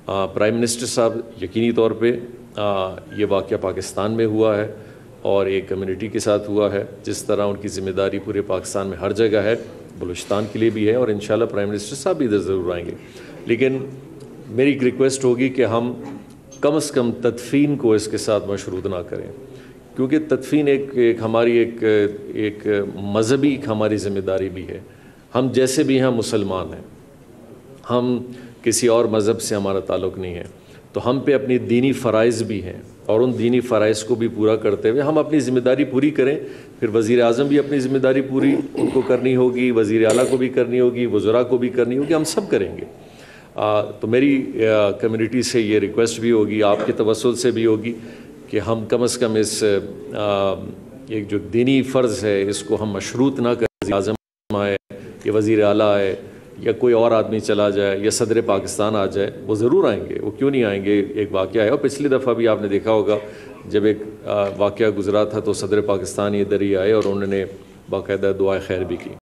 Prime minister साहब यकीनी तौर पे ये वाक़या पाकिस्तान में हुआ है और एक कम्युनिटी के साथ हुआ है। जिस तरह उनकी ज़िम्मेदारी पूरे पाकिस्तान में हर जगह है, बलूचिस्तान के लिए भी है और इंशाल्लाह प्राइम मिनिस्टर साहब भी इधर ज़रूर आएंगे। लेकिन मेरी एक रिक्वेस्ट होगी कि हम कम से कम तदफीन को इसके साथ मशरूत ना करें, क्योंकि तदफीन एक हमारी एक मजहबी हमारी ज़िम्मेदारी भी है। हम जैसे भी हैं मुसलमान हैं, हम किसी और मज़हब से हमारा ताल्लुक़ नहीं है, तो हम पे अपनी दीनी फ़राइज़ भी हैं और उन दीनी फ़राइज़ को भी पूरा करते हुए हम अपनी ज़िम्मेदारी पूरी करें। फिर वज़ीर आज़म भी अपनी ज़िम्मेदारी पूरी उनको करनी होगी, वज़ीर आला को भी करनी होगी, वज़रा को भी करनी होगी, हम सब करेंगे। तो मेरी कम्युनिटी से ये रिक्वेस्ट भी होगी, आपके तवस्सुल से भी होगी कि हम कम से कम इस एक जो दीनी फ़र्ज़ है इसको हम मशरूत ना करें। वज़ीर आज़म आए या वज़ीर आला आए या कोई और आदमी चला जाए या सदर पाकिस्तान आ जाए, वो ज़रूर आएंगे, वो क्यों नहीं आएंगे। एक वाक़या है और पिछली दफ़ा भी आपने देखा होगा जब एक वाक़या गुज़रा था तो सदर पाकिस्तान इधर ही आए और उन्होंने बाकायदा दुआ खैर भी की।